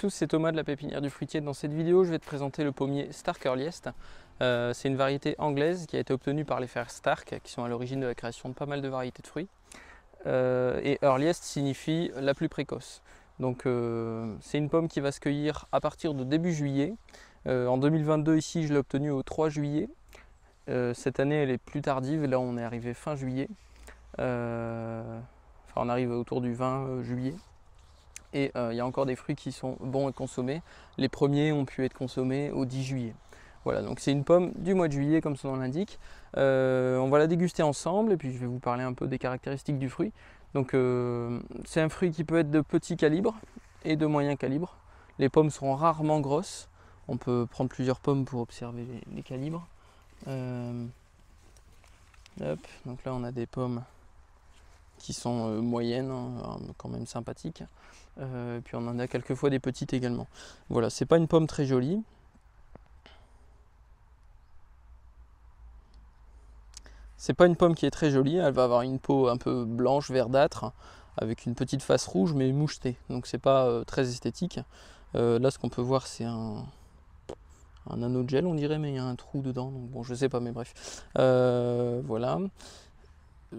tous, c'est Thomas de la pépinière du fruitier. Dans cette vidéo, je vais te présenter le pommier Stark Earliest. C'est une variété anglaise qui a été obtenue par les frères Stark, qui sont à l'origine de la création de pas mal de variétés de fruits. Et Earliest signifie la plus précoce. Donc c'est une pomme qui va se cueillir à partir de début juillet. En 2022, ici, je l'ai obtenue au 3 juillet. Cette année, elle est plus tardive. Là, on est arrivé fin juillet. On arrive autour du 20 juillet. Et il y a encore des fruits qui sont bons à consommer. Les premiers ont pu être consommés au 10 juillet. Voilà, donc c'est une pomme du mois de juillet comme son nom l'indique. On va la déguster ensemble et puis je vais vous parler un peu des caractéristiques du fruit. Donc c'est un fruit qui peut être de petit calibre et de moyen calibre. Les pommes sont rarement grosses. On peut prendre plusieurs pommes pour observer les calibres. Donc là on a des pommes qui sont moyennes, hein, quand même sympathiques. Puis on en a quelquefois des petites également. Voilà, c'est pas une pomme très jolie. C'est pas une pomme qui est très jolie, elle va avoir une peau un peu blanche, verdâtre, avec une petite face rouge mais mouchetée. Donc c'est pas très esthétique. Là ce qu'on peut voir c'est un anneau de gel on dirait, mais il y a un trou dedans. Donc bon je sais pas, mais bref. Voilà.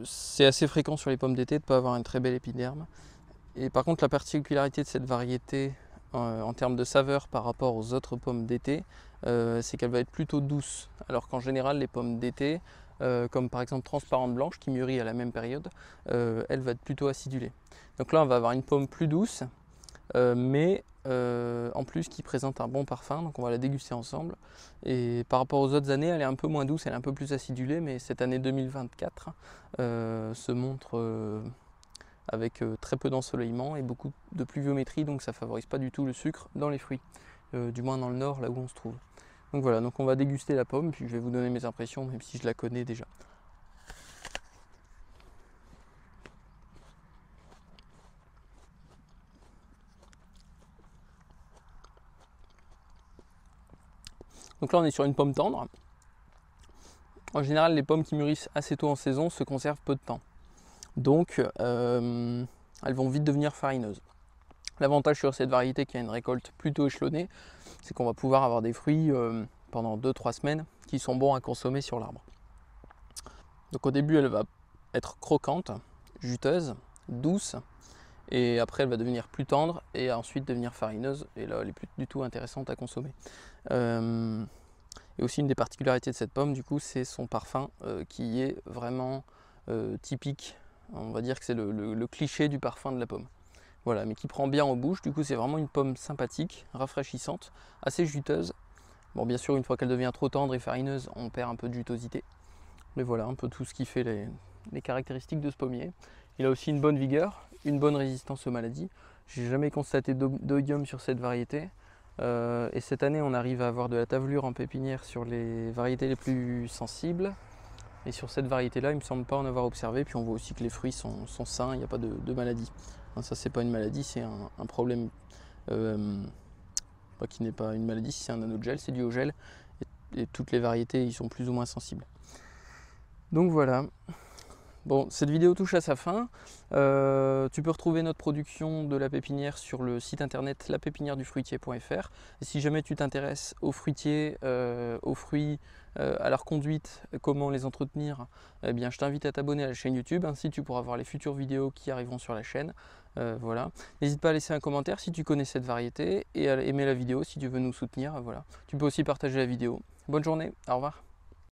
C'est assez fréquent sur les pommes d'été de ne pas avoir une très belle épiderme. Et par contre la particularité de cette variété en termes de saveur par rapport aux autres pommes d'été, c'est qu'elle va être plutôt douce. Alors qu'en général les pommes d'été, comme par exemple Transparente Blanche qui mûrit à la même période, elle va être plutôt acidulée. Donc là on va avoir une pomme plus douce, mais en plus qui présente un bon parfum, donc on va la déguster ensemble. Et par rapport aux autres années, elle est un peu moins douce, elle est un peu plus acidulée, mais cette année 2024 se montre avec très peu d'ensoleillement et beaucoup de pluviométrie, donc ça favorise pas du tout le sucre dans les fruits, du moins dans le nord, là où on se trouve. Donc voilà, donc on va déguster la pomme, puis je vais vous donner mes impressions, même si je la connais déjà. Donc là on est sur une pomme tendre. En général les pommes qui mûrissent assez tôt en saison se conservent peu de temps. Donc elles vont vite devenir farineuses. L'avantage sur cette variété qui a une récolte plutôt échelonnée, c'est qu'on va pouvoir avoir des fruits pendant 2-3 semaines qui sont bons à consommer sur l'arbre. Donc au début elle va être croquante, juteuse, douce, et après elle va devenir plus tendre et ensuite devenir farineuse, et là elle est plus du tout intéressante à consommer. Et aussi une des particularités de cette pomme du coup, c'est son parfum qui est vraiment typique. On va dire que c'est le cliché du parfum de la pomme. Voilà, mais qui prend bien en bouche. Du coup c'est vraiment une pomme sympathique, rafraîchissante, assez juteuse. Bon bien sûr une fois qu'elle devient trop tendre et farineuse, on perd un peu de jutosité. Mais voilà un peu tout ce qui fait les caractéristiques de ce pommier. Il a aussi une bonne vigueur, une bonne résistance aux maladies. J'ai jamais constaté d'oïdium sur cette variété. Et cette année on arrive à avoir de la tavelure en pépinière sur les variétés les plus sensibles. Et sur cette variété là il ne me semble pas en avoir observé. Puis on voit aussi que les fruits sont sains, il n'y a pas de maladie. Ça c'est pas une maladie, c'est un problème qui n'est pas une maladie. Si c'est un anneau de gel, c'est dû au gel. Et toutes les variétés ils sont plus ou moins sensibles. Donc voilà. Bon, cette vidéo touche à sa fin. Tu peux retrouver notre production de la pépinière sur le site internet lapépinièredufruitier.fr. Et si jamais tu t'intéresses aux fruitiers, aux fruits, à leur conduite, comment les entretenir, eh bien, je t'invite à t'abonner à la chaîne YouTube. Ainsi, tu pourras voir les futures vidéos qui arriveront sur la chaîne. Voilà. N'hésite pas à laisser un commentaire si tu connais cette variété et à aimer la vidéo si tu veux nous soutenir. Voilà. Tu peux aussi partager la vidéo. Bonne journée, au revoir.